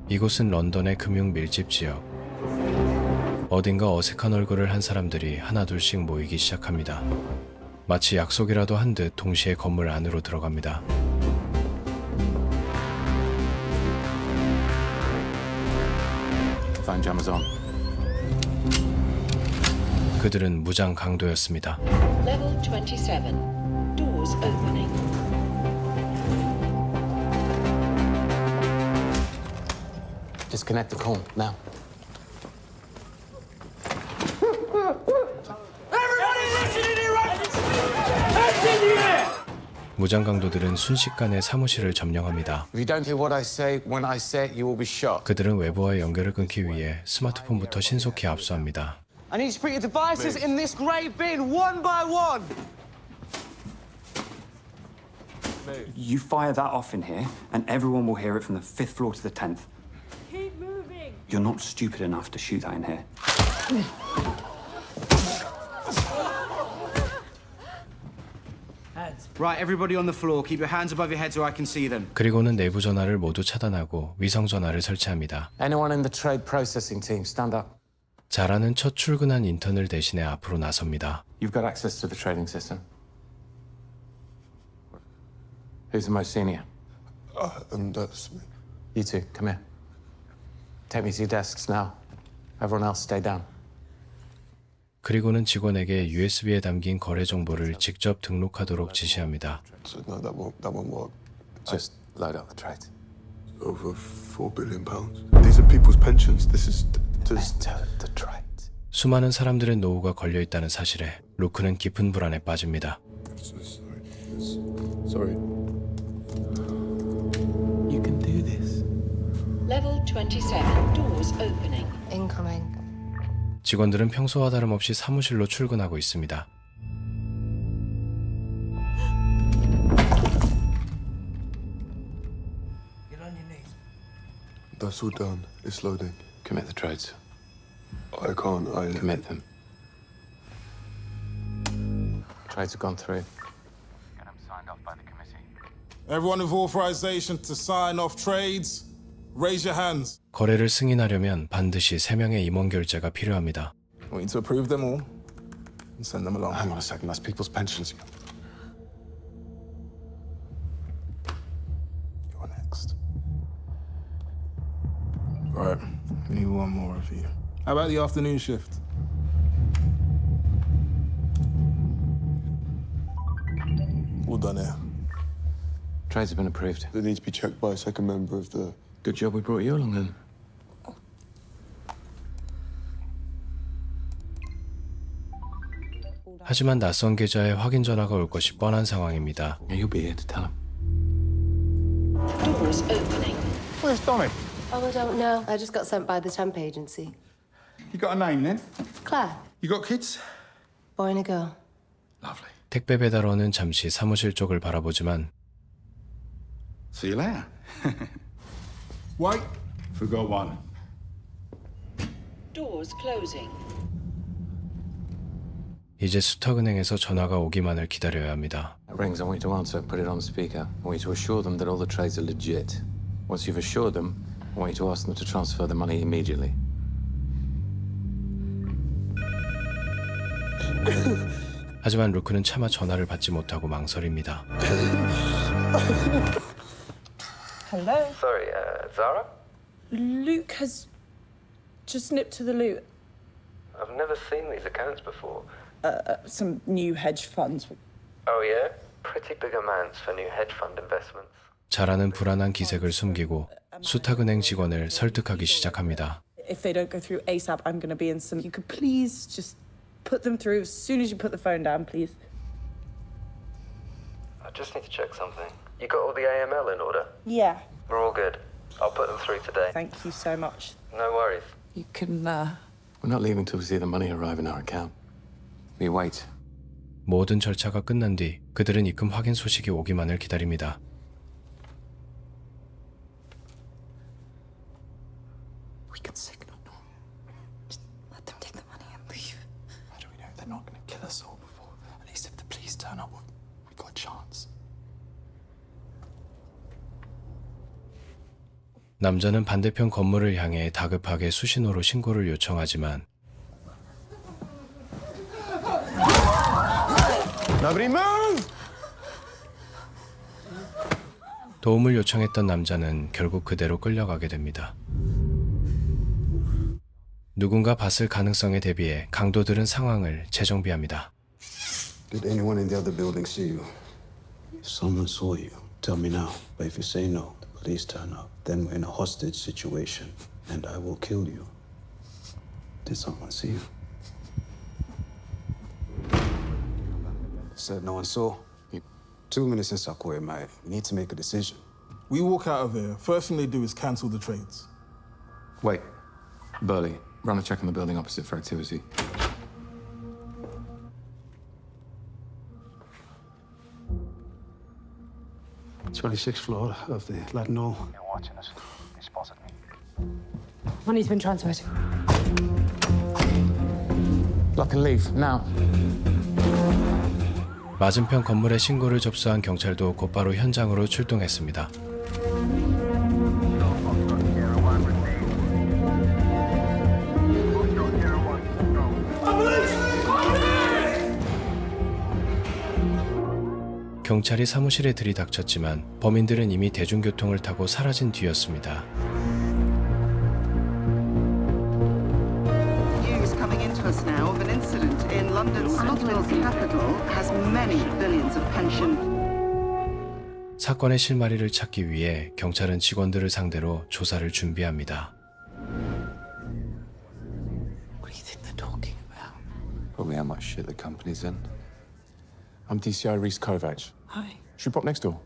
이곳은 런던의 금융 밀집 지역. 어딘가 어색한 얼굴을 한 사람들이 하나둘씩 모이기 시작합니다. 마치 약속이라도 한 듯 동시에 건물 안으로 들어갑니다. Phone jammers on. 그들은 무장 강도였습니다. Level 27. Doors opening. Disconnect the call now. 무장 강도들은 순식간에 사무실을 점령합니다. If you don't hear what I say when I say it, you will be shot. 그들은 외부와의 연결을 끊기 위해 스마트폰부터 신속히 압수합니다. I need you to put your devices in this grey bin, one by one. You fire that off in here, and everyone will hear it from the 5th floor to the 10th. Keep moving. You're not stupid enough to shoot that in here. Right, everybody on the floor, keep your hands above your head so I can see them. 그리고는 내부 전화를 모두 차단하고 위성 전화를 설치합니다. Anyone in the trade processing team, stand up. 자라는 첫 출근한 인턴을 대신해 앞으로 나섭니다. You've got access to the trading system. Who's the most senior? That's me. You two, come here. Take me to your desks now. Everyone else, stay down. 그리고는 직원에게 USB에 담긴 거래 정보를 직접 등록하도록 지시합니다. So no, that won't work. Just load up the trade. Over £4 billion. These are people's pensions. This is Let's do the trade. 수많은 사람들의 노후가 걸려 있다는 사실에 루크는 깊은 불안에 빠집니다. Sorry. You can do this. Level 27. Doors opening. Incoming. 직원들은 평소와 다름없이 사무실로 출근하고 있습니다. That's all done. It's loading. Commit the trades. I can't. Commit them. Trades have gone through. Get them signed off by the committee. Everyone with authorization to sign off trades, raise your hands. 거래를 승인하려면 반드시 3명의 임원 결재가 필요합니다. We need to approve them all and send them along. Hang on a second, that's people's pensions. You're next. Right, we need one more of you. How about the afternoon shift? All done here. Trades have been approved. They need to be checked by a second member of the. Good job we brought you along then. 하지만 낯선 계좌에 확인 전화가 올 것이 뻔한 상황입니다. You'll be here to tell them. Doors opening. Where's Donny? Oh, I don't know. I just got sent by the temp agency. You got a name then? Claire, You got kids? boy and a girl. Lovely. 택배 배달원은 잠시 사무실 쪽을 바라보지만 See you later. Wait. Forgot one. Doors closing. 이제 수탁은행에서 전화가 오기만을 기다려야 합니다. That rings, I want you to answer. Put it on speaker. I want you to assure them that all the trades are legit. Once you've assured them, I want you to ask them to transfer the money immediately. 하지만 루크는 차마 전화를 받지 못하고 망설입니다. Hello? Sorry, Zara? Luke has just nipped to the loot. I've never seen these accounts before. Some new hedge funds. Oh, yeah? Pretty big amounts for new hedge fund investments. 자라는 불안한 기색을 숨기고 수탁은행 직원을 설득하기 시작합니다. If they don't go through ASAP, I'm going to be in some. You could please just put them through as soon as you put the phone down, please. I just need to check something. You got all the AML in order? Yeah. We're all good. I'll put them through today. Thank you so much. No worries. You can, We're not leaving till we see the money arrive in our account. We wait. 모든 절차가 끝난 뒤 그들은 입금 확인 소식이 오기만을 기다립니다. We can signal no. Just let them take the money and leave. How do we know they're not going to kill us all before? At least if the police turn up, we've got a chance. 남자는 반대편 건물을 향해 다급하게 수신호로 신고를 요청하지만 Nobody move! 도움을 요청했던 남자는 결국 그대로 끌려가게 됩니다. 누군가 봤을 가능성에 대비해 강도들은 상황을 재정비합니다. Did anyone in the other building see you? If someone saw you, tell me now. But if you say no, the police turn up. Then we're in a hostage situation, and I will kill you. Did someone see you? Said no one saw. 2 minutes since I caught him, mate. We need to make a decision. We walk out of here. First thing they do is cancel the trades. Wait. Burley, run a check on the building opposite for activity. '26th floor of the Latin Hall. Money's been transferred. Lock and leave, now. 맞은편 건물에 신고를 접수한 경찰도 곧바로 현장으로 출동했습니다. 경찰이 사무실에 들이닥쳤지만 범인들은 이미 대중교통을 타고 사라진 뒤였습니다. News coming into us now of an incident in London's Commonwealth capital has many billions of pension. 사건의 실마리를 찾기 위해 경찰은 직원들을 상대로 조사를 준비합니다. What do you think they're talking about? Probably how much shit the company's in. I'm DCI Reese Kovac. Hi. Should we pop next door?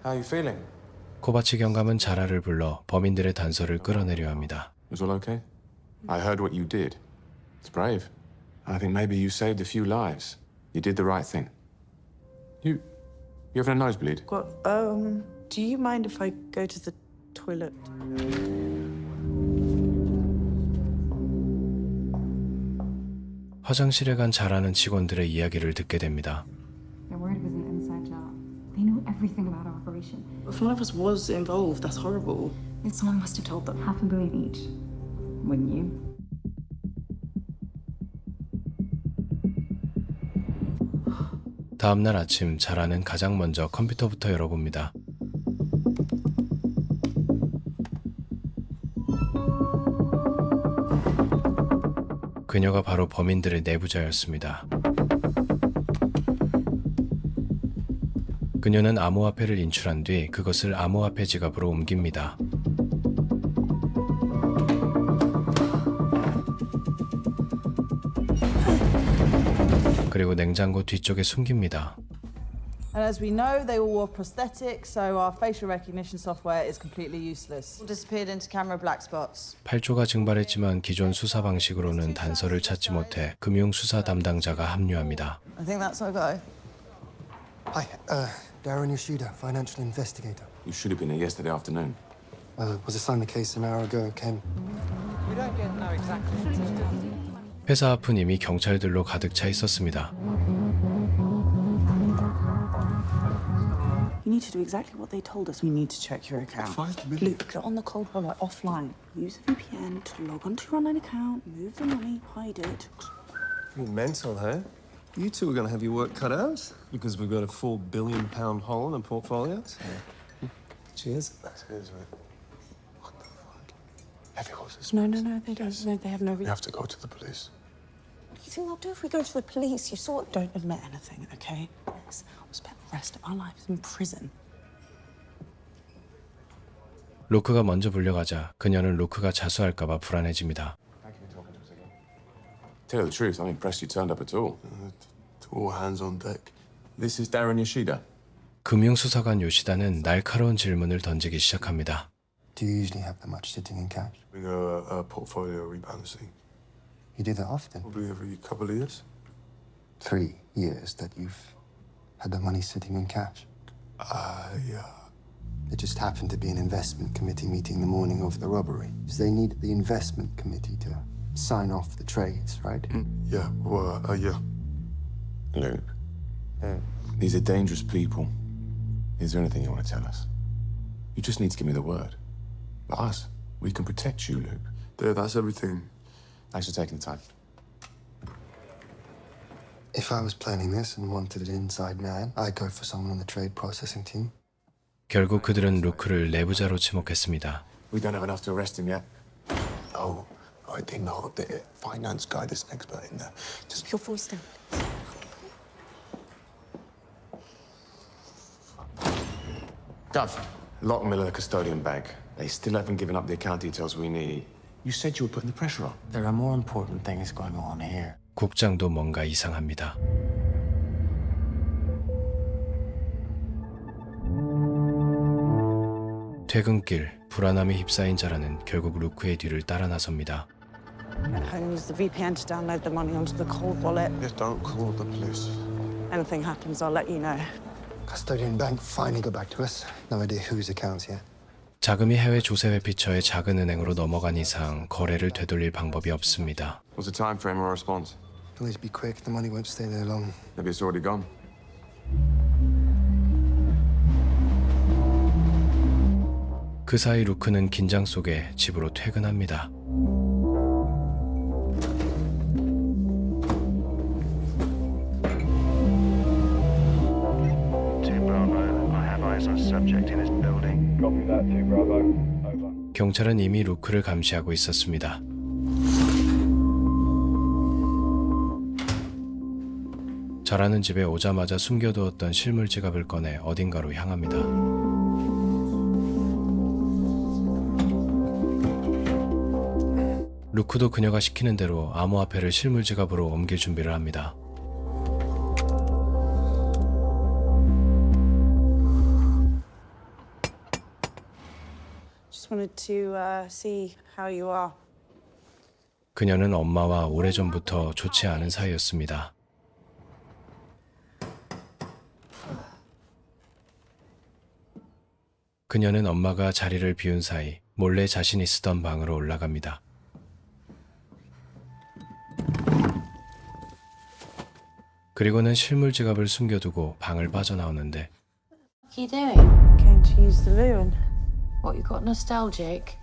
How are you feeling? 코바치 경감은 자라를 불러 범인들의 단서를 끌어내려 합니다. Was all okay? I heard what you did. It's brave. I think maybe you saved a few lives. You did the right thing. You having a nosebleed? Do you mind if I go to the toilet? 화장실에 간 자라는 직원들의 이야기를 듣게 됩니다. They're worried it was an inside job. They know everything about our operation. If one of us was involved, that's horrible. And someone must have told them. $500 million each. Wouldn't you? 다음 날 아침 자라는 가장 먼저 컴퓨터부터 열어봅니다. 그녀가 바로 범인들의 내부자였습니다. 그녀는 암호화폐를 인출한 뒤 그것을 암호화폐 지갑으로 옮깁니다. 그리고 냉장고 뒤쪽에 숨깁니다. And as we know, they all wore prosthetics, so our facial recognition software is completely useless. Disappeared into camera black spots. 8조가 증발했지만 기존 수사 방식으로는 단서를 찾지 못해 금융 수사 담당자가 합류합니다. I think that's our go. Hi, Darren Yoshida, financial investigator. You should have been here yesterday afternoon. Was assigned the case an hour ago. Came. We don't yet know exactly. 회사 앞은 이미 경찰들로 가득 차 있었습니다. You need to do exactly what they told us. We need to check your account. Luke, get on the cold roller offline. Use a VPN to log onto your online account, move the money, hide it. Pretty mental, huh? You two are going to have your work cut out because we've got a £4 billion hole in the portfolios. Cheers. Cheers, mate. What the fuck? Heavy horses. No, they don't. No, they have no We have to go to the police. What do you think they'll do if we go to the police? You saw it. Don't admit anything, okay? We'll spend the rest of our lives in prison. 로크가 먼저 불려가자 그녀는 로크가 자수할까봐 불안해집니다. Tell you the truth, I'm impressed you turned up at all. All hands on deck. This is Darren Yoshida. 금융수사관 요시다는 날카로운 질문을 던지기 시작합니다. Do you usually have that much sitting in cash? Doing a portfolio rebalancing. You do that often? Probably every couple of years. 3 years that you've had the money sitting in cash. Yeah. There just happened to be an investment committee meeting the morning of the robbery. So they needed the investment committee to sign off the trades, right? Yeah, well, yeah. Luke, these are dangerous people. Is there anything you want to tell us? You just need to give me the word. But us, we can protect you, Luke. There, that's everything. Thanks for taking the time. If I was planning this and wanted an inside man, I'd go for someone on the trade processing team. 결국 그들은 루크를 내부자로 지목했습니다. We don't have enough to arrest him yet. Oh, I didn't know the finance guy is an expert in that. Just Your voice down. Gov, lock Miller the custodian bank. They still haven't given up the account details we need. You said you were putting the pressure on. There are more important things going on here. 국장도 뭔가 이상합니다. 퇴근길, 불안함에 휩싸인 자라는 결국 루크의 뒤를 따라 나섭니다. Get home, use the VPN to download the money onto the cold wallet. Just don't call the police. Anything happens, I'll let you know. Custodian bank finally got back to us. No idea whose accounts yet. 자금이 해외 조세 회피처의 작은 은행으로 넘어간 이상 거래를 되돌릴 방법이 없습니다. What's the time frame or response? Please be quick. The money won't stay there long. Maybe it's already gone. 그 사이 루크는 긴장 속에 집으로 퇴근합니다. 경찰은 이미 루크를 감시하고 있었습니다. 자라는 집에 오자마자 숨겨두었던 실물 지갑을 꺼내 어딘가로 향합니다. 루크도 그녀가 시키는 대로 암호화폐를 실물 지갑으로 옮길 준비를 합니다. Just wanted to see how you are. 그녀는 엄마와 오래전부터 좋지 않은 사이였습니다. 그녀는 엄마가 자리를 비운 사이 몰래 자신이 쓰던 방으로 올라갑니다. 그리고는 실물 지갑을 숨겨두고 방을 빠져나오는데 What are you doing? Came to use the loo and What, you got nostalgic?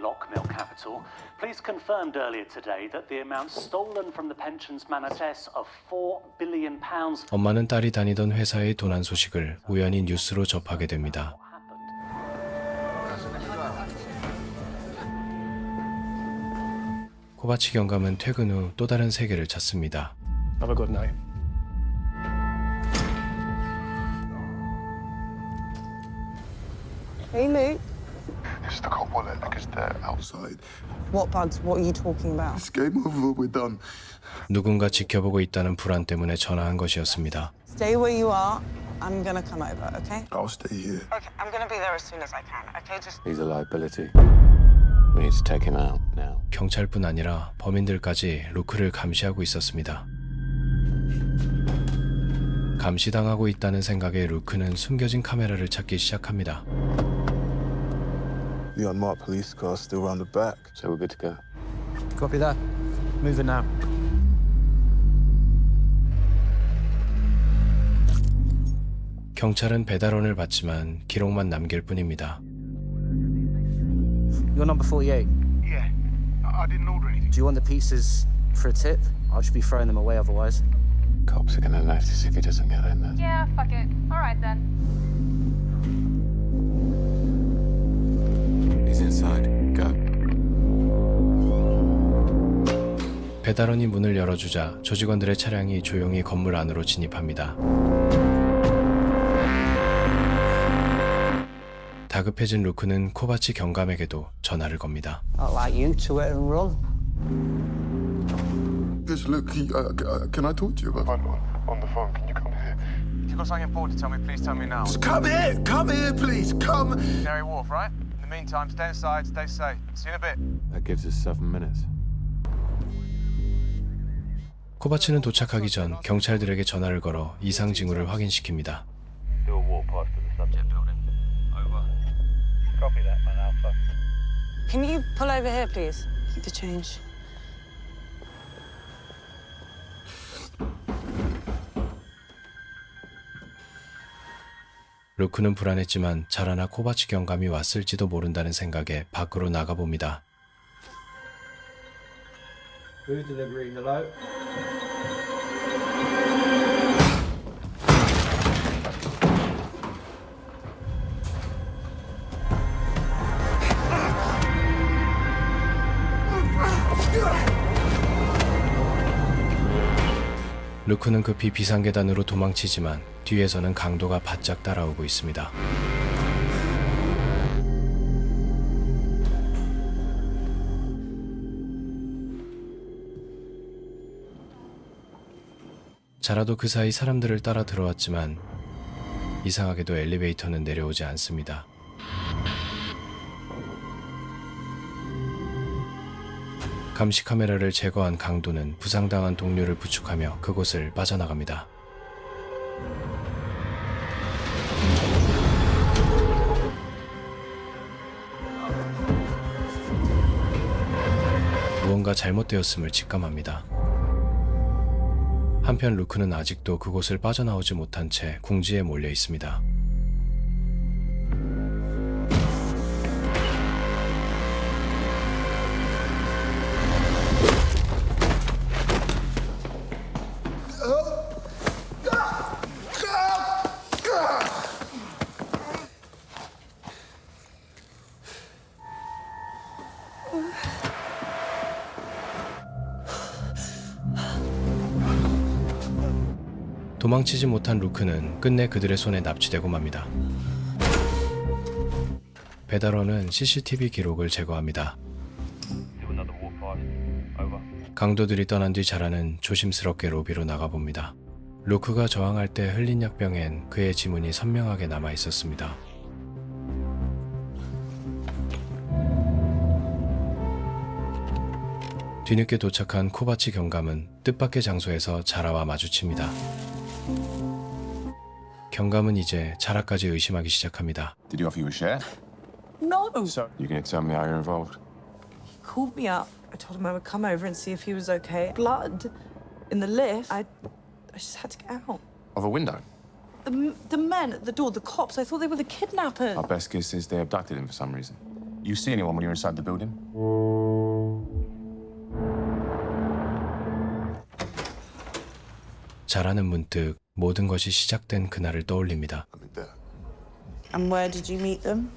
Lockmill Capital, police confirmed earlier today that the amount stolen from the pensions manifest of £4 billion. 엄마는 딸이 다니던 회사의 도난 소식을 우연히 뉴스로 접하게 됩니다. 코바치 경감은 퇴근 후 또 다른 세계를 찾습니다. Have a good night. Hey, Luke. It's the cold wallet, like it's there outside. What bugs? What are you talking about? It's game over, we're done. 누군가 지켜보고 있다는 불안 때문에 전화한 것이었습니다. Stay where you are. I'm gonna come over, okay? I'll stay here. Okay, I'm gonna be there as soon as I can, okay? Just He's a liability. We need to take him out now. 경찰뿐 아니라 범인들까지 루크를 감시하고 있었습니다. 감시당하고 있다는 생각에 루크는 숨겨진 카메라를 찾기 시작합니다. The unmarked police car still round the back. So we're good to go. Copy that. Moving now. 경찰은 배달원을 받지만 기록만 남길 뿐입니다. You're number 48. Yeah. I didn't order anything. Do you want the pieces for a tip? I'll just be throwing them away otherwise. Cops are gonna notice if he doesn't get in there. Yeah, fuck it. All right then. He's inside. Go. 배달원이 문을 열어주자 조직원들의 차량이 조용히 건물 안으로 진입합니다. 다급해진 루크는 코바치 경감에게도 전화를 겁니다. I'd like you to hit and run. Yes, look, can I talk to you about on the phone? Can you come here? If you've got something important to tell me, please tell me now. Just come here, please, come. Canary Wharf, right? In the meantime, stay inside, stay safe. See you in a bit. That gives us 7 minutes. 코바치는 도착하기 전 경찰들에게 전화를 걸어 이상 징후를 확인시킵니다. Do a walk past to the subject building. Over. Copy that, man Alpha. can you pull over here, please? Keep the change. 루크는 불안했지만 자라나 코바치 경감이 왔을지도 모른다는 생각에 밖으로 나가봅니다. Food delivery, hello. 루크는 급히 비상계단으로 도망치지만 뒤에서는 강도가 바짝 따라오고 있습니다. 자라도 그 사이 사람들을 따라 들어왔지만 이상하게도 엘리베이터는 내려오지 않습니다. 감시 카메라를 제거한 강도는 부상당한 동료를 부축하며 그곳을 빠져나갑니다. 무언가 잘못되었음을 직감합니다. 한편 루크는 아직도 그곳을 빠져나오지 못한 채 궁지에 몰려 있습니다. 도망치지 못한 루크는 끝내 그들의 손에 납치되고 맙니다. 배달원은 CCTV 기록을 제거합니다. 강도들이 떠난 뒤 자라는 조심스럽게 로비로 나가봅니다. 루크가 저항할 때 흘린 약병엔 그의 지문이 선명하게 남아 있었습니다. 뒤늦게 도착한 코바치 경감은 뜻밖의 장소에서 자라와 마주칩니다. 경감은 이제 자라까지 의심하기 시작합니다. Did you offer you a share? No. So you're going to tell me how you're involved? He called me up. I told him I would come over and see if he was okay. Blood in the lift. I just had to get out. Of a window? The men at the door, the cops, I thought they were the kidnappers. Our best guess is they abducted him for some reason. You see anyone when you're inside the building? 자라는 문득 모든 것이 시작된 그날을 떠올립니다. And where did you meet them?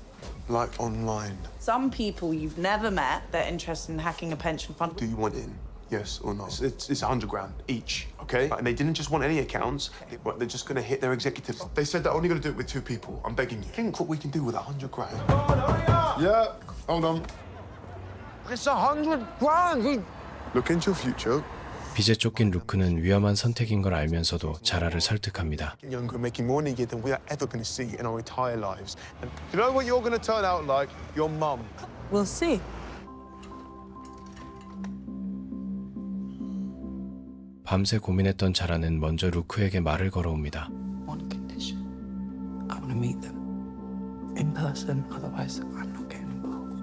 Like online. Some people you've never met, they're interested in hacking a pension fund. Do you want in? Yes or no? It's 100 grand each, okay? And they didn't just want any accounts. They're just going to hit their executives. They said they're only going to do it with 2 people. I'm begging you. Think what we can do with 100 grand. Yeah, hold on. It's 100 grand. Look into your future. 빚에 쫓긴 루크는 위험한 선택인 걸 알면서도 자라를 설득합니다. Younger, making more money than we are ever going to see in our entire lives. And you know what you're going to turn out like? Your mum. We'll see. 밤새 고민했던 자라는 먼저 루크에게 말을 걸어옵니다. One condition. I want to meet them in person. Otherwise, I'm not getting involved.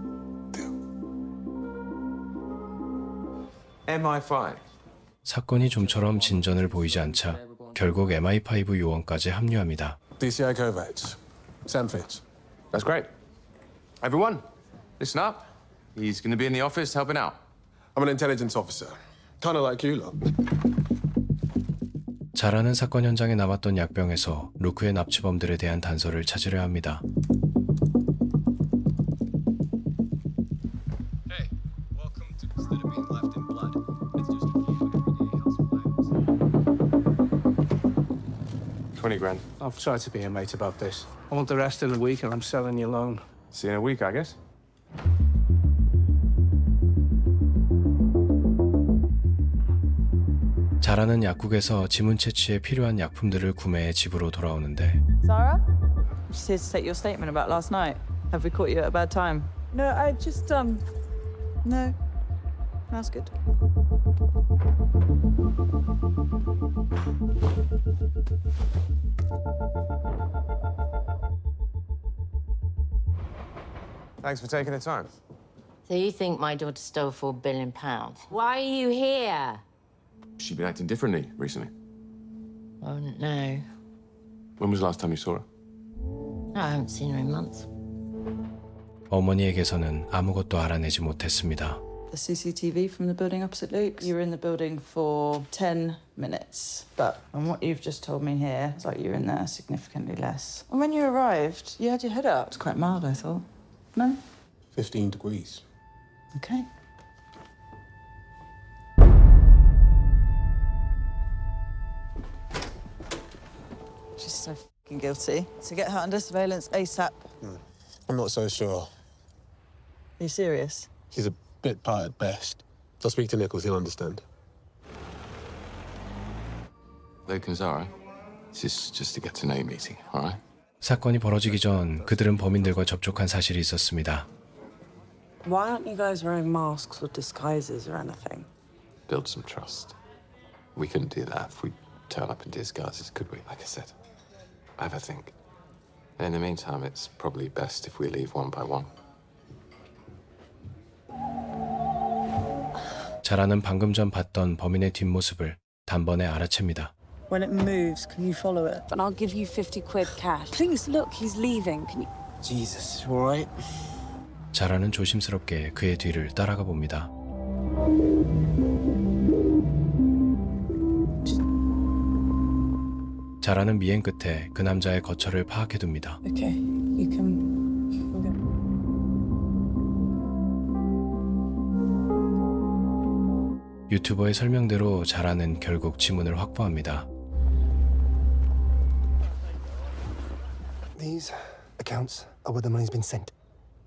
MI5. 사건이 좀처럼 진전을 보이지 않자 결국 MI5 요원까지 합류합니다. DCI Kovacs. Sam Fitz. That's great. Everyone, listen up. He's going to be in the office helping out. I'm an intelligence officer. Kind of like you lot. 자라는 사건 현장에 남았던 약병에서 루크의 납치범들에 대한 단서를 찾으려 합니다. Hey, welcome to Instead of Being Left in Blood. It's just a few everyday housewives. 20 grand. I've tried to be a mate about this. I want the rest in a week and I'm selling you loan. See you in a week, I guess. 자라는 약국에서 지문 채취에 필요한 약품들을 구매해 집으로 돌아오는데 Zara? Just here to take your statement about last night. Have we caught you at a bad time? No, I just, no. That's good. Thanks for taking the time. So you think my daughter stole £4 billion? Why are you here? She's been acting differently recently. I wouldn't know. When was the last time you saw her? I haven't seen her in months. 어머니에게서는 아무것도 알아내지 못했습니다. The CCTV from the building opposite Luke's. You were in the building for 10 minutes. But from what you've just told me here, it's like you were in there significantly less. And when you arrived, you had your head up. It's quite mild, I thought. No? 15 degrees. Okay. She's so fucking guilty. So get her under surveillance ASAP. I'm not so sure. Are you serious? He's a bit part at best. I'll speak to Nichols, he'll understand. Luke and Zara, this is just a get-to-know you meeting, all right? 사건이 벌어지기 전 그들은 범인들과 접촉한 사실이 있었습니다. Why aren't you guys wearing masks or disguises or anything? Build some trust. We couldn't do that if we turn up in disguises, could we? Like I said, have a think. In the meantime, it's probably best if we leave one by one. 자라는 방금 전 봤던 범인의 뒷모습을 단번에 알아챕니다. When it moves, can you follow it? And I'll give you 50 quid cash. Please, look, he's leaving. Can you... Jesus, all right? 자라는 조심스럽게 그의 뒤를 따라가 봅니다. 자라는 미행 끝에 그 남자의 거처를 파악해둡니다. Okay, you can... 유튜버의 설명대로 자라는 결국 지문을 확보합니다. These accounts are where the money's been sent.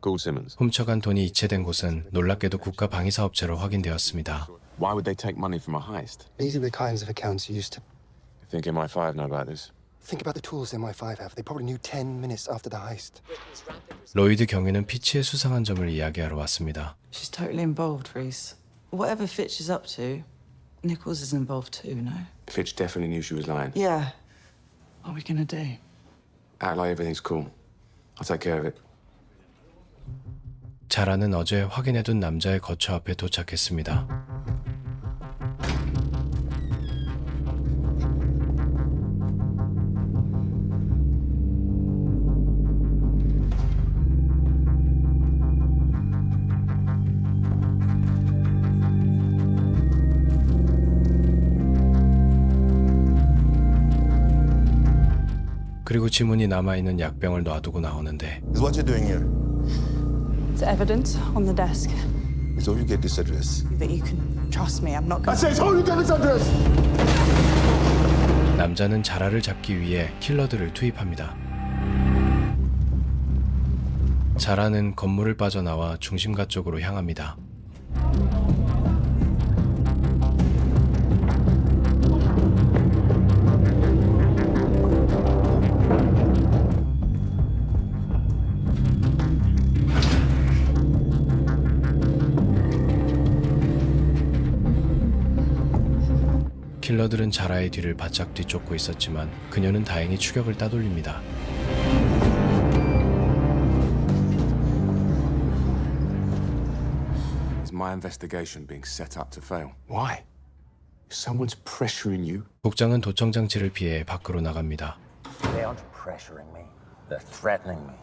Gould Simmons. 훔쳐간 돈이 이체된 곳은 놀랍게도 국가 방위사업체로 확인되었습니다. Why would they take money from a heist? These are the kinds of accounts used to... You think MI5 know about this? Think about the tools MI5 have. They probably knew 10 minutes after the heist. 로이드 경위는 피치의 수상한 점을 이야기하러 왔습니다. She's totally involved, Reese. Whatever Fitch is up to, Nichols is involved too, no? Fitch definitely knew she was lying. Yeah. What are we gonna do? Act like everything's cool. I'll take care of it. 자라는 어제 확인해둔 남자의 거처 앞에 도착했습니다. 그리고 지문이 남아있는 약병을 놔두고 나오는데 Is what you're doing here? It's evidence on the desk. It's all you get this address. That you can trust me. I'm not I gonna... say it's all you get this address! 남자는 자라를 잡기 위해 킬러들을 투입합니다. 자라는 건물을 빠져나와 중심가 쪽으로 향합니다. 킬러들은 자라의 뒤를 바짝 뒤쫓고 있었지만 그녀는 다행히 추격을 따돌립니다. Is my investigation being set up to fail? Why? Someone's pressuring you? 국장은 도청 장치를 피해 밖으로 나갑니다. They aren't pressuring me. They're threatening me.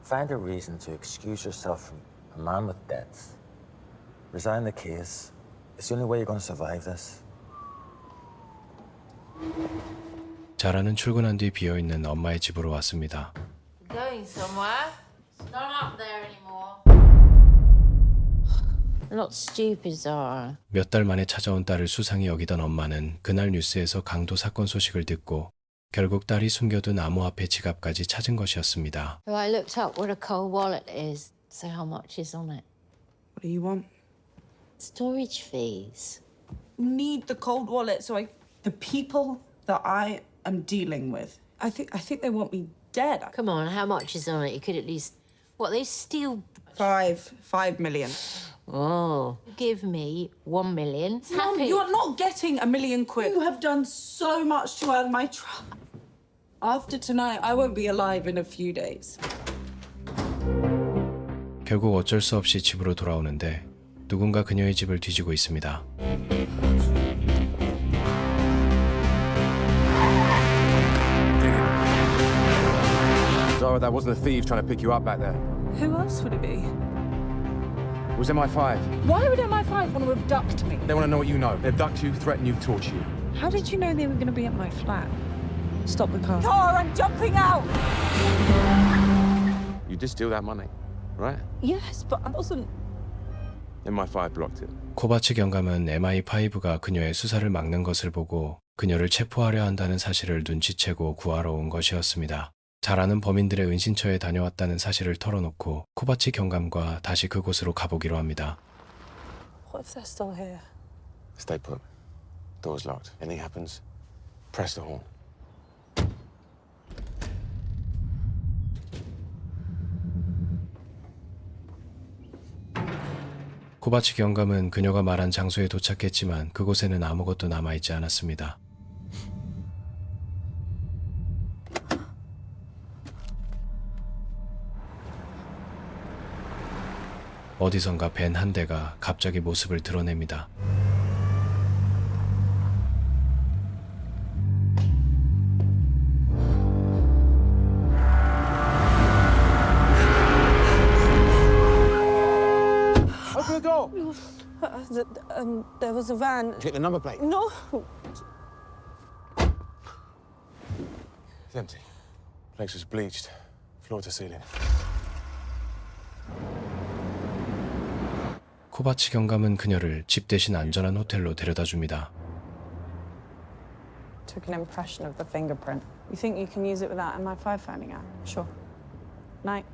Find a reason to excuse yourself from a man with debts. Resign the case. It's the only way you're going to survive this. 자라는 출근한 뒤 비어있는 엄마의 집으로 왔습니다. Going somewhere? It's not up there anymore. Not stupid, Zara. 몇 달 만에 찾아온 딸을 수상히 여기던 엄마는 그날 뉴스에서 강도 사건 소식을 듣고 결국 딸이 숨겨둔 암호화폐 지갑까지 찾은 것이었습니다. So I looked up what a cold wallet is. So how much is on it? What do you want? Storage fees. Need the cold wallet so the people that I am dealing with, I think they want me dead. Come on, how much is on it? You could at least... What, they steal... 5 million. Oh. Give me 1 million. Mom, Happy. you're not getting £1 million. You have done so much to earn my trust. After tonight, I won't be alive in a few days. 결국 어쩔 수 없이 집으로 돌아오는데 누군가 그녀의 집을 뒤지고 있습니다. Zara, hope that wasn't the thieves trying to pick you up back there. Who else would it be? It was MI5. Why would MI5 want to abduct me? They want to know what you know. They abduct you, threaten you, torture you. How did you know they were going to be at my flat? Stop the car. Car, I'm jumping out! You did steal that money, right? Yes, but I wasn't. MI5 blocked it. 코바치 경감은 MI5가 그녀의 수사를 막는 것을 보고 그녀를 체포하려 한다는 사실을 눈치채고 구하러 온 것이었습니다. 잘 아는 범인들의 은신처에 다녀왔다는 사실을 털어놓고 코바치 경감과 다시 그곳으로 가보기로 합니다. What if they're still here? Stay put. Door's locked. Anything happens, press the horn. 코바치 경감은 그녀가 말한 장소에 도착했지만 그곳에는 아무것도 남아있지 않았습니다. 어디선가 벤 한 대가 갑자기 모습을 드러냅니다. Open the door! There was a van. Check the number plate. No. It's empty. Place was bleached, floor to ceiling. 코바치 경감은 그녀를 집 대신 안전한 호텔로 데려다 줍니다. Took an impression of the fingerprint. You think you can use it without MI5 finding out? Sure. Night.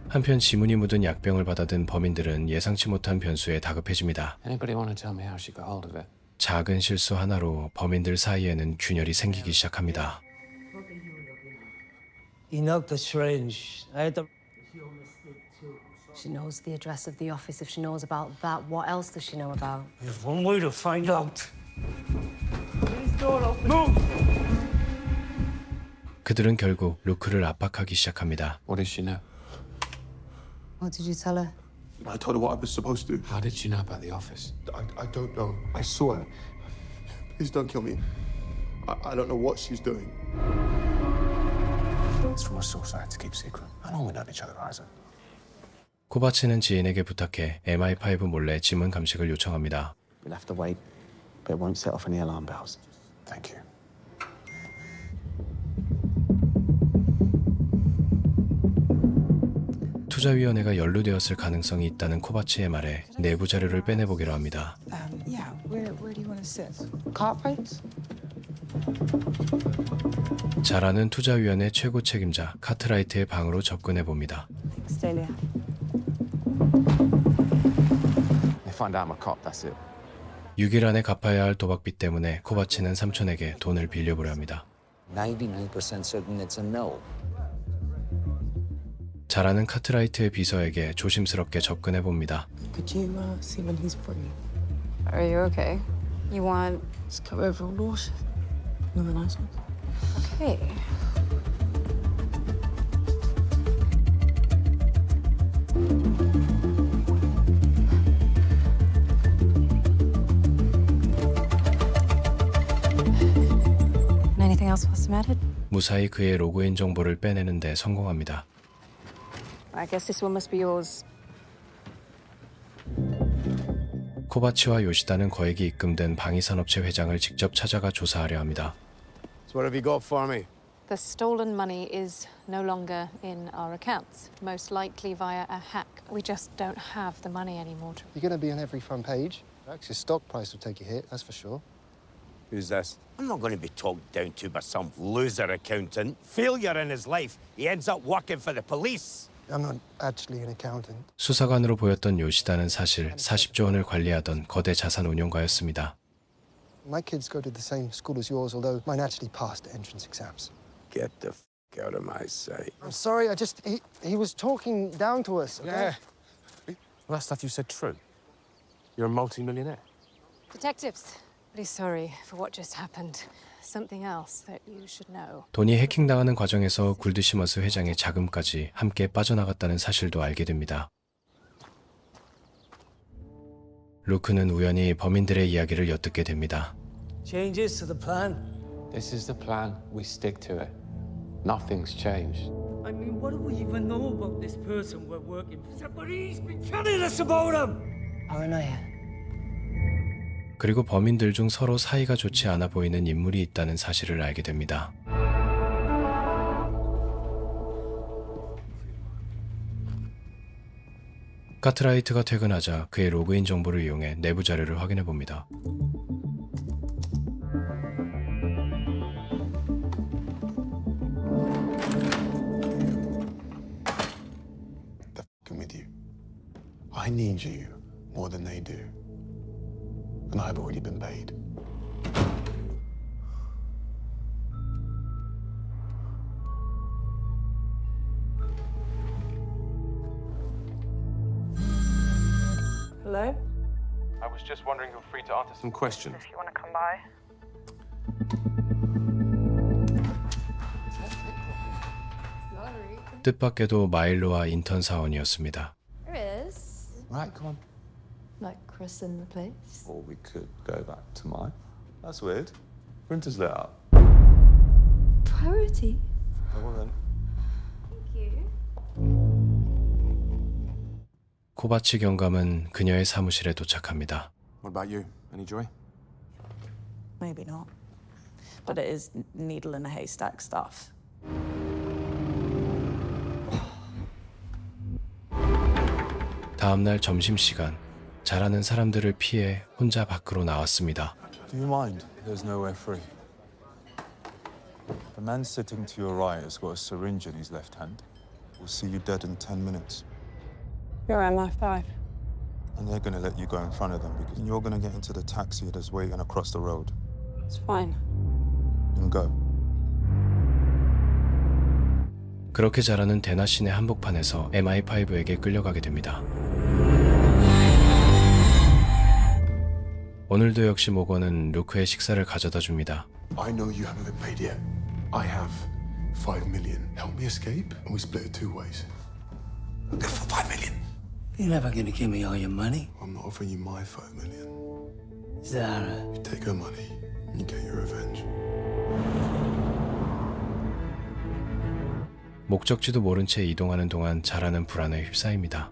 한편 지문이 묻은 약병을 받아든 범인들은 예상치 못한 변수에 다급해집니다. Anybody want to tell me how she got hold of it? 작은 실수 하나로 범인들 사이에는 균열이 생기기 시작합니다. You know, that's strange. I had to... She knows the address of the office. If she knows about that, what else does she know about? There's one way to find out. 그들은 결국 루크를 압박하기 시작합니다. What did she know? What did you tell her? I told her what I was supposed to. How did she know about the office? I don't know. I saw her. Please don't kill me. I don't know what she's doing. It's from a source I had to keep secret. I know we know each other, Isaac. 코바치는 지인에게 부탁해 MI5 몰래 지문 감식을 요청합니다. We'll have to wait, but it won't set off any alarm bells. Thank you. 투자위원회가 연루되었을 가능성이 있다는 코바치의 말에 내부 자료를 빼내보기로 합니다. Yeah, where do you want to sit? Carpet? 잘 아는 투자위원회 최고 책임자 카트라이트의 방으로 접근해 봅니다. Stalia. They find out I'm a cop, that's it. 6일 안에 갚아야 할 도박비 때문에 코바치는 삼촌에게 돈을 빌려보려 합니다. 99% certain it's a no. 잘 아는 카트라이트의 비서에게 조심스럽게 접근해 봅니다. Could you see when he's free? Are you okay? You want... Let's go over all those. Another nice one. Okay. Anything else was submitted? 무사히 그의 로그인 정보를 빼내는데 성공합니다. I guess this one must be yours. 코바치와 요시다는 거액이 입금된 방위산업체 회장을 직접 찾아가 조사하려 합니다. So what have you got for me? The stolen money is no longer in our accounts, most likely via a hack. We just don't have the money anymore. You're going to be on every front page. Your stock price will take a hit, that's for sure. Who's this? I'm not going to be talked down to by some loser accountant. Failure in his life, he ends up working for the police. I'm not actually an accountant. 수사관으로 보였던 요시다는 사실 40조 원을 관리하던 거대 자산 운용가였습니다. My kids go to the same school as yours, although mine actually passed the entrance exams. Get the f*** out of my sight. I'm sorry, he was talking down to us, okay? Yeah. Well, that stuff you said true. You're a multi-millionaire. Detectives, really sorry for what just happened. Something else that you should know. 돈이 해킹당하는 과정에서 굴드시머스 회장의 자금까지 함께 빠져나갔다는 사실도 알게 됩니다. 루크는 우연히 범인들의 이야기를 엿듣게 됩니다. changes to the plan? This is the plan. We stick to it. Nothing's changed. I mean, what do we even know about this person we're working for? Somebody's been telling us about him! Paranoia. 그리고 범인들 중 서로 사이가 좋지 않아 보이는 인물이 있다는 사실을 알게 됩니다. 카트라이트가 퇴근하자 그의 로그인 정보를 이용해 내부 자료를 확인해 봅니다. With you. I need you more than they do. And I've already been paid. Hello? I was just wondering if you're free to answer some questions. If you want to come by. 뜻밖에도 마일로와 인턴 사원이었습니다. There is. Right, come on. Like Chris in the place. Or we could go back to mine. That's weird. Printer's lit up. Priority. Oh, well then. Thank you. 코바치 경감은 그녀의 사무실에 도착합니다. What about you? Any joy? Maybe not. But it is needle in a haystack stuff. 다음 날 점심시간, 잘하는 사람들을 피해 혼자 밖으로 나왔습니다. Do you mind? There's nowhere free. The man sitting to your right has got a syringe in his left hand. We'll see you dead in 10 minutes. You're MI5. And they're gonna let you go in front of them because you're gonna get into the taxi that's waiting across the road. It's fine. And go. 그렇게 자라는 대나신의 한복판에서 MI5에게 끌려가게 됩니다. 오늘도 역시 모건은 루크의 식사를 가져다 줍니다. I know you haven't been paid yet. I have 5 million. Help me escape, and we split it 2 ways. For 5 million. You're never gonna give me all your money. I'm not offering you my 5 million. Zara. You take her money, and you get your revenge. 목적지도 모른 채 이동하는 동안 자라는 불안에 휩싸입니다.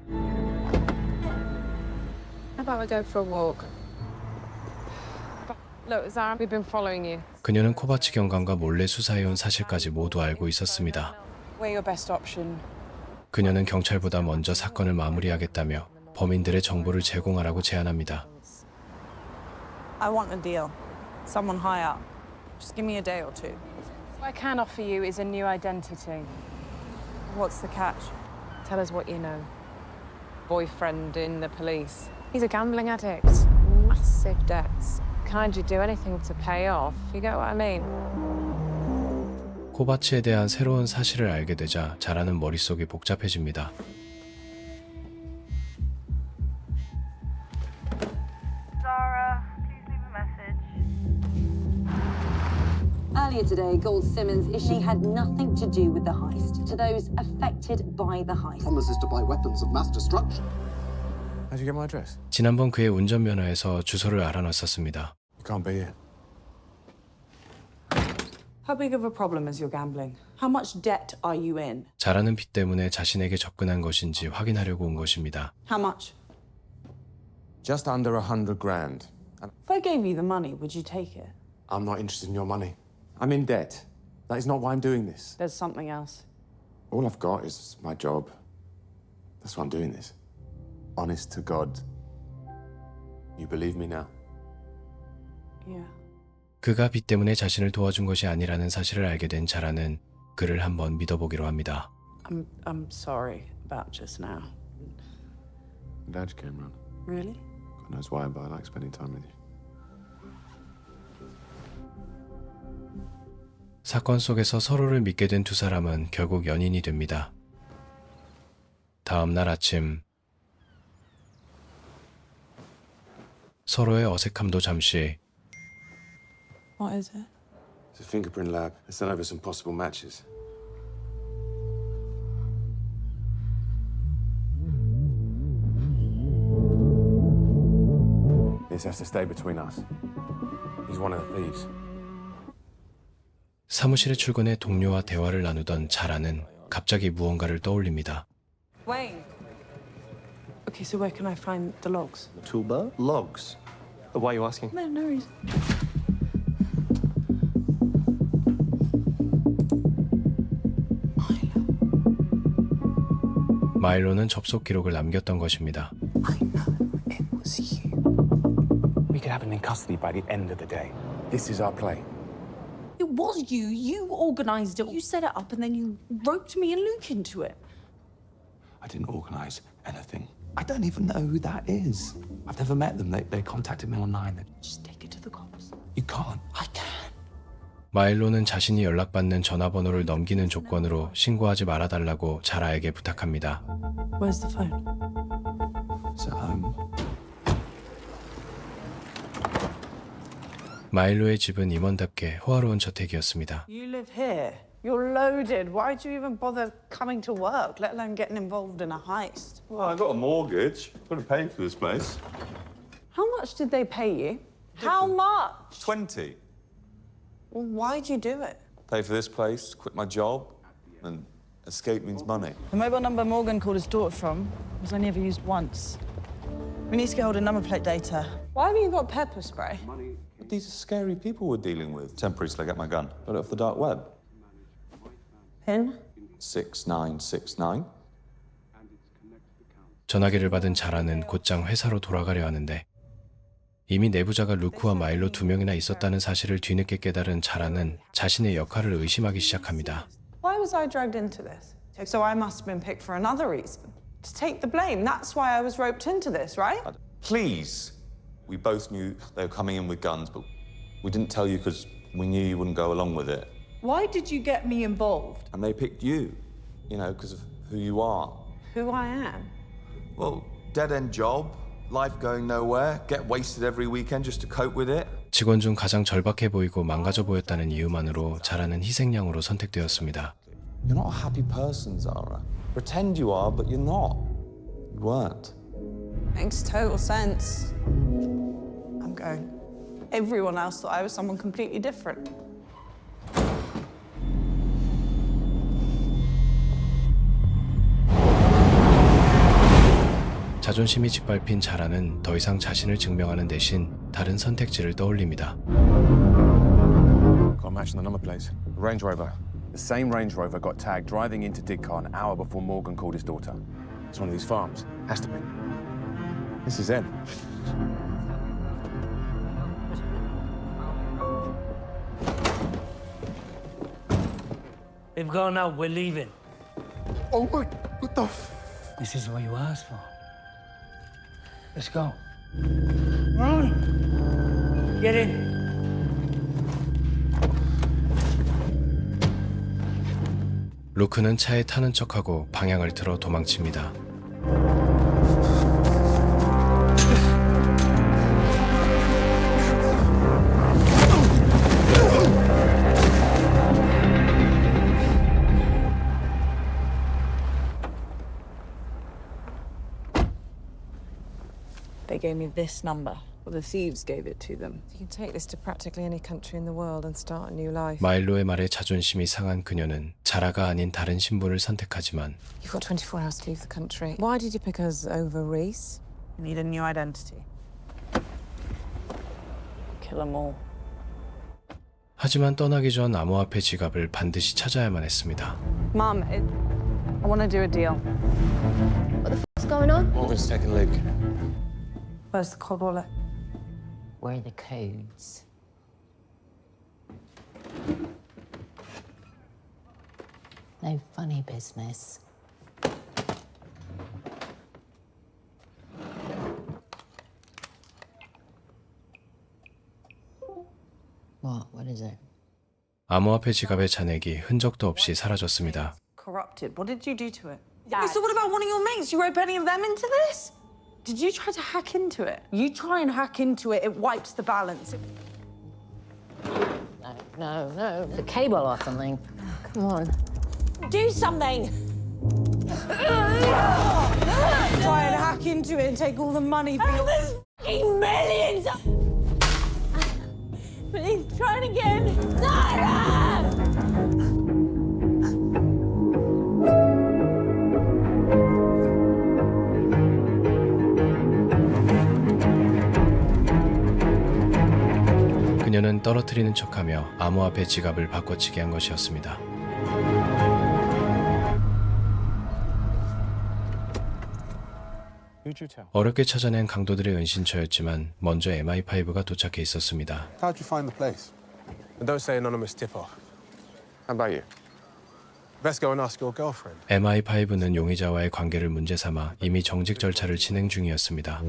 How about we go for a walk? Look, Zara, we've been following you. 그녀는 코바치 경감과 몰래 수사해온 사실까지 모두 알고 있었습니다. We're your best option. 그녀는 경찰보다 먼저 사건을 마무리하겠다며 범인들의 정보를 제공하라고 제안합니다. I want a deal. Someone high up. Just give me a day or two. What I can offer you is a new identity. What's the catch? Tell us what you know. Boyfriend in the police. He's a gambling addict. Massive debts. Can't you do anything to pay off? You get what I mean? 코바치에 대한 새로운 사실을 알게 되자 자라는 머릿속이 복잡해집니다. Zara, please leave a message. Earlier today, Gold Simmons she had nothing to do with the heist. To those affected by the heist. Promises to buy weapons of mass destruction. How'd you get my address? 지난번 그의 운전면허에서 주소를 알아놨었습니다. You can't be here. How big of a problem is your gambling? How much debt are you in? 자라는 빚 때문에 자신에게 접근한 것인지 확인하려고 온 것입니다. How much? Just under 100 grand. If I gave you the money, would you take it? I'm not interested in your money. I'm in debt. That is not why I'm doing this. There's something else. All I've got is my job. That's why I'm doing this. Honest to God. You believe me now? Yeah. 그가 빚 때문에 자신을 도와준 것이 아니라는 사실을 알게 된 자라는 그를 한번 믿어보기로 합니다. I'm sorry about just now. Dad came round. Really? God knows why, but I like spending time with you. 사건 속에서 서로를 믿게 된 두 사람은 결국 연인이 됩니다. 다음 날 아침 서로의 어색함도 잠시 What is it? It's a fingerprint lab. They sent over some possible matches. This has to stay between us. He's one of the thieves. 사무실에 출근해 동료와 대화를 나누던 자라는 갑자기 무언가를 떠올립니다. Wayne. Okay, so where can I find the logs? Toolbar? Logs? Why are you asking? No, no reason. 마일로는 접속 기록을 남겼던 것입니다. We could have him in custody by the end of the day. This is our play. It was you. You organised it. You set it up and then you roped me and Luke into it. I didn't organise anything. I don't even know who that is. I've never met them. They contacted me online. Just take it to the cops. You can't. I can. 마일로는 자신이 연락받는 전화번호를 넘기는 조건으로 신고하지 말아달라고 자라에게 부탁합니다. Where's the phone? It's at home. 마일로의 집은 임원답게 호화로운 저택이었습니다. You live here. You're loaded. Why'd you even bother coming to work, let alone getting involved in a heist? Well, I got a mortgage. Got to pay for this place. How much did they pay you? How much? 20. Well, why'd you do it? Pay for this place, quit my job, and escape means money. The mobile number Morgan called his daughter from was only ever used once. We need to get hold of number plate data. Why haven't you got pepper spray? These are scary people we're dealing with. Temporary till I get my gun. Got it off the dark web. Pin? 6969. 전화기를 받은 자라는 곧장 회사로 돌아가려 하는데 이미 내부자가 루크와 마일로 2명이나 있었다는 사실을 뒤늦게 깨달은 자라는 자신의 역할을 의심하기 시작합니다. Why was I dragged into this? So I must have been picked for another reason. To take the blame. That's why I was roped into this, right? Please. We both knew they were coming in with guns, but we didn't tell you because we knew you wouldn't go along with it. Why did you get me involved? And they picked you, you know, because of who you are. Who I am? Well, dead-end job, life going nowhere, get wasted every weekend just to cope with it. 직원 중 가장 절박해 보이고 망가져 보였다는 이유만으로 자라는 희생양으로 선택되었습니다. You're not a happy person, Zara. Pretend you are, but you're not. You weren't. Makes total sense. I'm going. Everyone else thought I was someone completely different. 자존심이 짓밟힌 자라는 더 이상 자신을 증명하는 대신 다른 선택지를 떠올립니다. Got a match on the number plates. Range Rover. The same Range Rover got tagged driving into Didcot an hour before Morgan called his daughter. It's one of these farms. Has to be. This is them. They've gone out. We're leaving. Oh my, what the This is what you asked for. Let's go. Run! Get in. 루크는 차에 타는 척하고 방향을 틀어 도망칩니다. They gave me this number. Well, the thieves gave it to them. You can take this to practically any country in the world and start a new life. 마일로의 말에 자존심이 상한 그녀는 자라가 아닌 다른 신분을 선택하지만 You've got 24 hours to leave the country. Why did you pick us over Reese? I need a new identity. Kill them all. 하지만 떠나기 전 암호화폐 지갑을 반드시 찾아야만 했습니다. Mum, I want to do a deal. What the f***'s going on? Morgan's taking Luke. Where's the cold wallet? Where are the codes? No funny business. What is it? 암호화폐 지갑의 잔액이 흔적도 없이 사라졌습니다. Corrupted. What did you do to it? Yeah, so what about one of your mates? You rope any of them into this? Did you try to hack into it? You try and hack into it, it wipes the balance. No. The cable or something. Come on. Do something! Try and hack into it and take all the money for your... There's f***ing millions! 그녀는 떨어뜨리는 척하며 암호화폐 지갑을 바꿔치기 한 것이었습니다. 어렵게 찾아낸 강도들의 은신처였지만 먼저 MI5가 도착해 있었습니다. How'd you find the place? And don't say anonymous tip-off. How about you? Best go and ask your girlfriend. MI5는 용의자와의 관계를 문제 삼아 이미 정직 절차를 진행 중이었습니다.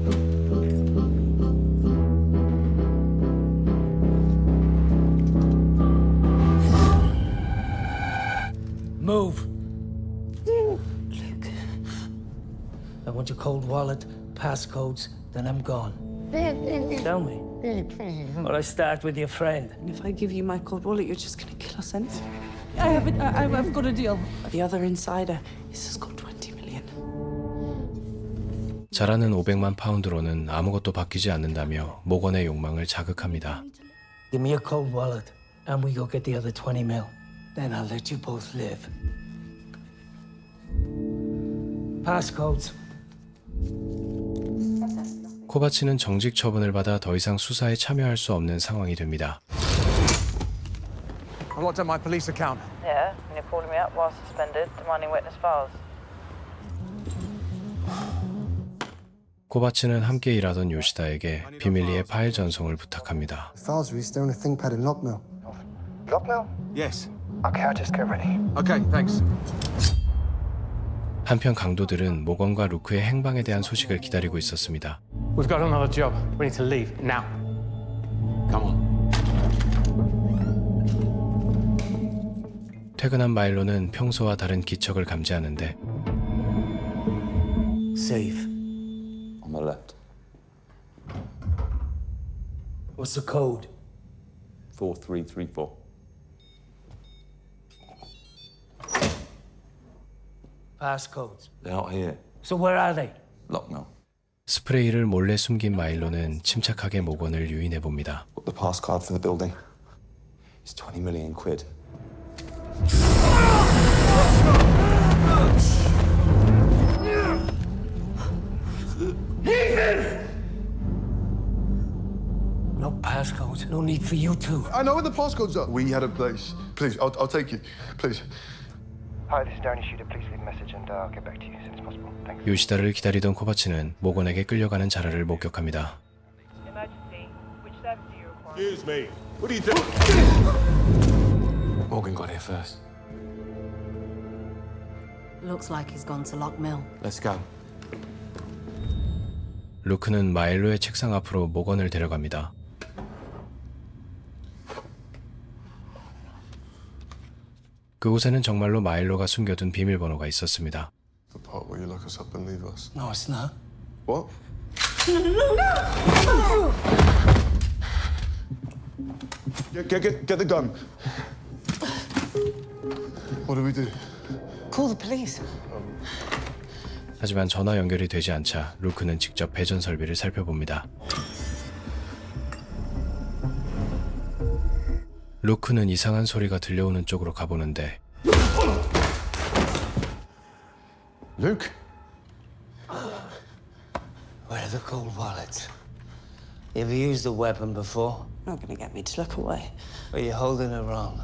Move. I want your cold wallet, passcodes, then I'm gone. Tell me. Or I start with your friend. And if I give you my cold wallet, you're just gonna kill us anyway. I've got a deal. The other insider has got 20 million. 잘하는 500만 파운드로는 아무것도 바뀌지 않는다며 모건의 욕망을 자극합니다. Give me your cold wallet, and we go get the other 20 mil. Then I'll let you both live. Passcodes. 코바치는 정직 처분을 받아 더 이상 수사에 참여할 수 없는 상황이 됩니다. I locked up my police account. Yeah, and you're calling me up while suspended, demanding witness files. 코바치는 함께 일하던 요시다에게 비밀리에 파일 전송을 부탁합니다. Files released, they're on a ThinkPad in Lockmill. Lockmill? Yes. Okay, I'll just get ready. Okay, thanks. 한편 강도들은 모건과 루크의 행방에 대한 소식을 기다리고 있었습니다. We've got another job. We need to leave now. Come on. 퇴근한 마일로는 평소와 다른 기척을 감지하는데 Safe. On the left. What's the code? 4334. Passcodes. They're not here. So where are they? Lockmill. 스프레이를 몰래 숨긴 마일로는 침착하게 모건을 유인해 봅니다. The pass card for the building. It's 20 million quid. No passcodes. No need for you two. I know where the passcodes are. We had a place. Please, I'll take you. Please. Hi, this is Darren Shooter. Please leave a message and I'll get back to you as soon as possible. Thanks. 요시다를 기다리던 코바치는 모건에게 끌려가는 자라를 목격합니다. Emergency. Which service do you require? Excuse me. What are you doing? Morgan got here first. Looks like he's gone to Lockmill. Let's go. 루크는 마일로의 책상 앞으로 모건을 데려갑니다. 그곳에는 정말로 마일로가 숨겨둔 비밀번호가 있었습니다. The part where you lock us up and leave us. No, it's not. What? Get the gun. What do we do? Call the police. 하지만 전화 연결이 되지 않자 루크는 직접 배전 설비를 살펴봅니다. 루크는 이상한 소리가 들려오는 쪽으로 가보는데 Luke? Where are the cold wallets? You ever used a weapon before? Not gonna get me to look away. Or you holding it wrong?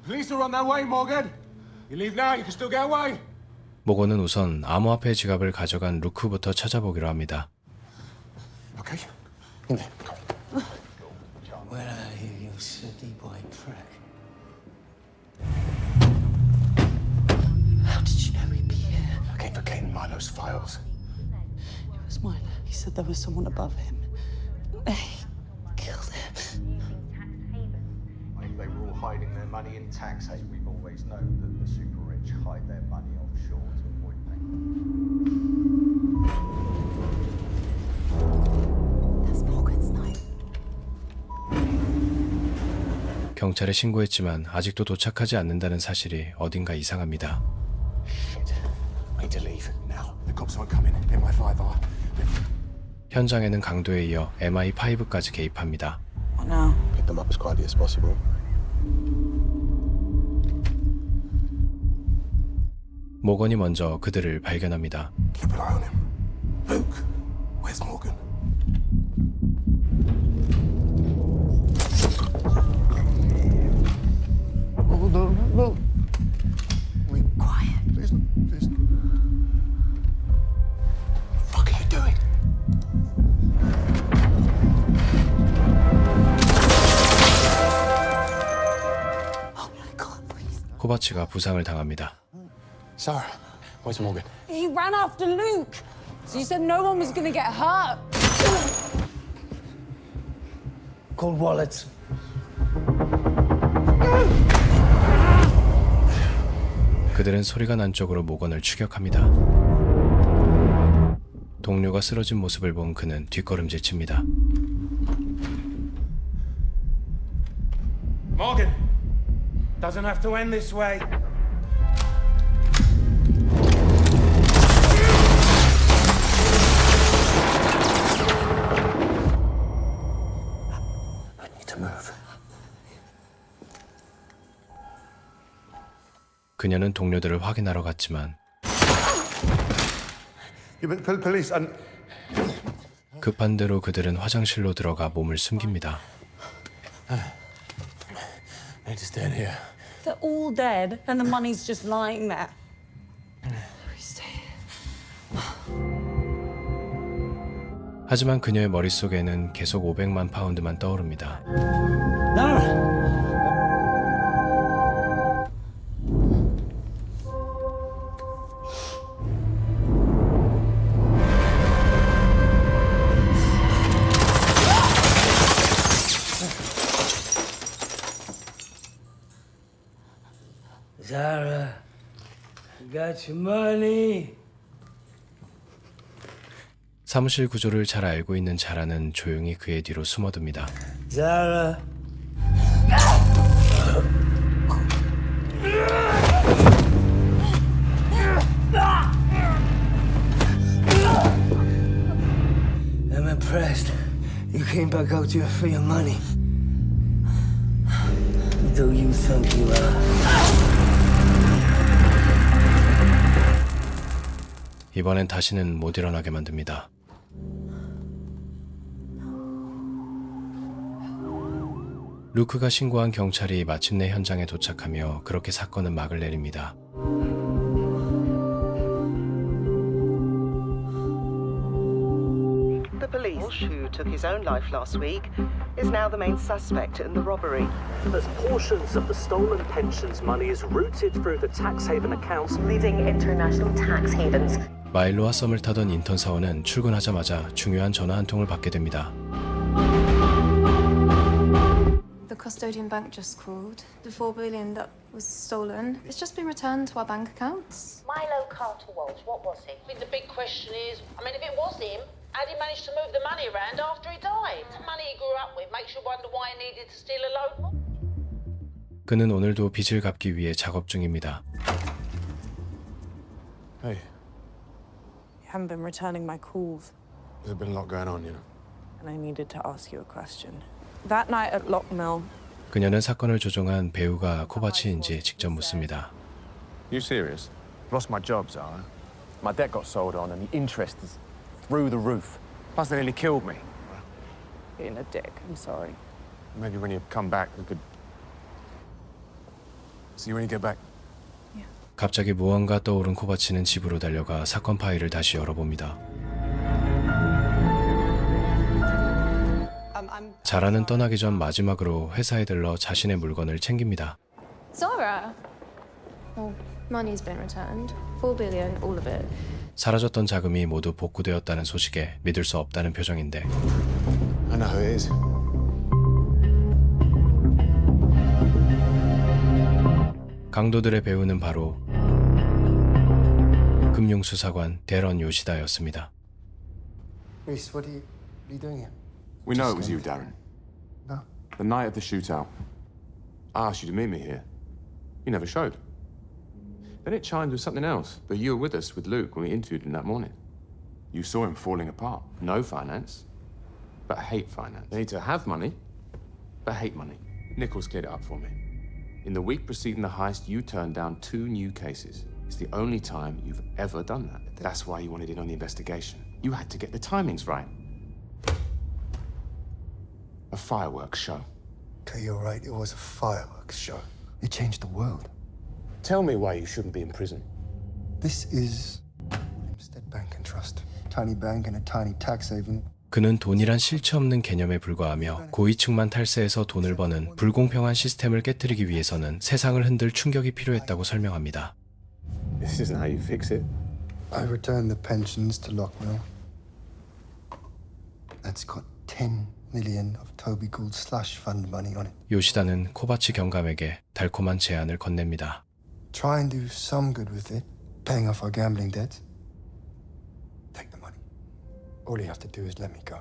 Police are on their way, Morgan. You leave now, you can still get away. 모건은 우선 암호화폐 지갑을 가져간 루크부터 찾아보기로 합니다. Okay. Where are you, you city boy prick? How did you know we'd be here? I came for Kane Milo's files. It was mine. He said there was someone above him. He killed him. If they were all hiding their money in tax haven, we've always known that the super rich hide their money offshore to avoid payment. That's Morgan's knife. 경찰에 신고했지만 아직도 도착하지 않는다는 사실이 어딘가 이상합니다. I need to leave now. The cops aren't coming. MI5 are. 현장에는 강도에 이어 MI5까지 개입합니다. What now? Pick them up as quietly as possible. 모건이 먼저 그들을 발견합니다. Keep an eye on him. Luke, where's Morgan? No. Wait, quiet. Please. What are you doing? 코바치가 부상을 당합니다. Sarah, where's Morgan? He ran after Luke. So you said no one was gonna get hurt. Cold wallets. 그들은 소리가 난 쪽으로 모건을 추격합니다. 동료가 쓰러진 모습을 본 그는 뒷걸음질 칩니다. Morgan! Doesn't have to end this way. I need to move. 그녀는 동료들을 확인하러 갔지만 Police and 급한 대로 그들은 화장실로 들어가 몸을 숨깁니다. They just stand here. They're all dead, and the money's just lying there. 하지만 그녀의 머릿속에는 계속 500만 파운드만 떠오릅니다. Zara, you got your money. 사무실 구조를 잘 알고 있는 자라는 조용히 그의 뒤로 숨어듭니다. Zara. I'm impressed. You came back out here for your money. Who do you think you are? 이번엔 다시는 못 일어나게 만듭니다. 루크가 신고한 경찰이 마침내 현장에 도착하며 그렇게 사건은 막을 내립니다. The police, who took his own life last week, is now the main suspect in the robbery. As portions of the stolen pensions money is routed through the tax haven accounts, Leading international tax havens. 마일로와 썸을 타던 인턴 사원은 출근하자마자 중요한 전화 한 통을 받게 됩니다. The custodian bank just called. The $4 billion that was stolen, it's just been returned to our bank accounts. Milo Carter Walsh, what was he? I think the big question is, if it was him, how did he manage to move the money around after he died? The money he grew up with makes you wonder why he needed to steal a load more. 그는 오늘도 빚을 갚기 위해 작업 중입니다. Hey, You haven't been returning my calls, there's been a lot going on, and I needed to ask you a question. That night at Lockmill, 그녀는 사건을 조종한 배우가 코바치인지 직접 묻습니다. You serious? Lost my job, Zara. My debt got sold on and the interest is through the roof. Plus they nearly killed me. being a dick, I'm sorry. Maybe when you come back, we could see you when you get back. 갑자기 무언가 떠오른 코바치는 집으로 달려가 사건 파일을 다시 열어봅니다. 자라는 떠나기 전 마지막으로 회사에 들러 자신의 물건을 챙깁니다. Zara! Well, money's been returned. $4 billion, all of it. 사라졌던 자금이 모두 복구되었다는 소식에 믿을 수 없다는 표정인데 I know who it is. 강도들의 배우는 바로 금융수사관 데런 요시다였습니다. Reese, what are you doing here? We know it was you, Darren. No. The night of the shootout. I asked you to meet me here. You never showed. Then it chimed with something else, that you were with us with Luke when we interviewed him that morning. You saw him falling apart. No finance, but hate finance. They need to have money, but hate money. Nichols cleared it up for me. In the week preceding the heist, you turned down 2 new cases. It's the only time you've ever done that. That's why you wanted in on the investigation. You had to get the timings right. A fireworks show. Okay, you're right. It was a fireworks show. It changed the world. Tell me why you shouldn't be in prison. This is Willemstad Bank and Trust. Tiny bank and a tiny tax haven. 그는 돈이란 실체 없는 개념에 불과하며 고위층만 탈세해서 돈을 버는 불공평한 시스템을 깨뜨리기 위해서는 세상을 흔들 충격이 필요했다고 설명합니다. This isn't how you fix it. I returned the pensions to Lockmill. That's got 10 million of Toby Gould's slush fund money on it. 요시다는 코바치 경감에게 달콤한 제안을 건넵니다. Try and do some good with it, paying off our gambling debts. Take the money. All you have to do is let me go.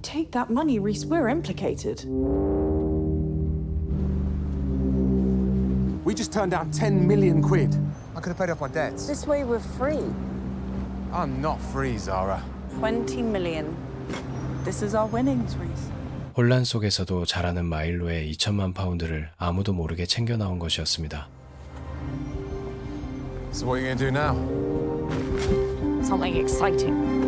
Take that money, Reese. We're implicated. We just turned down 10 million quid. I could have paid off my debts. This way we're free. I'm not free, Zara. 20 million. This is our winnings, Reese. 혼란 속에서도 잘하는 마일로의 2천만 파운드를 아무도 모르게 챙겨 나온 것이었습니다. So what are you going to do now? Something exciting.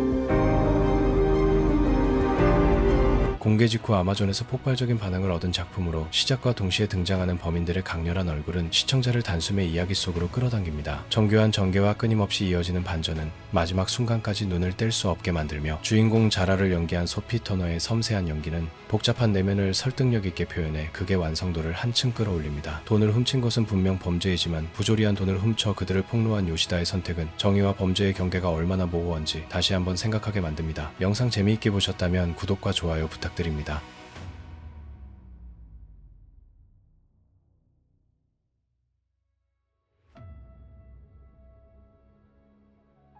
공개 직후 아마존에서 폭발적인 반응을 얻은 작품으로 시작과 동시에 등장하는 범인들의 강렬한 얼굴은 시청자를 단숨에 이야기 속으로 끌어당깁니다. 정교한 전개와 끊임없이 이어지는 반전은 마지막 순간까지 눈을 뗄 수 없게 만들며 주인공 자라를 연기한 소피 터너의 섬세한 연기는 복잡한 내면을 설득력 있게 표현해 극의 완성도를 한층 끌어올립니다. 돈을 훔친 것은 분명 범죄이지만 부조리한 돈을 훔쳐 그들을 폭로한 요시다의 선택은 정의와 범죄의 경계가 얼마나 모호한지 다시 한번 생각하게 만듭니다. 영상 재미있게 보셨다면 구독과 좋아요 부탁드립니다.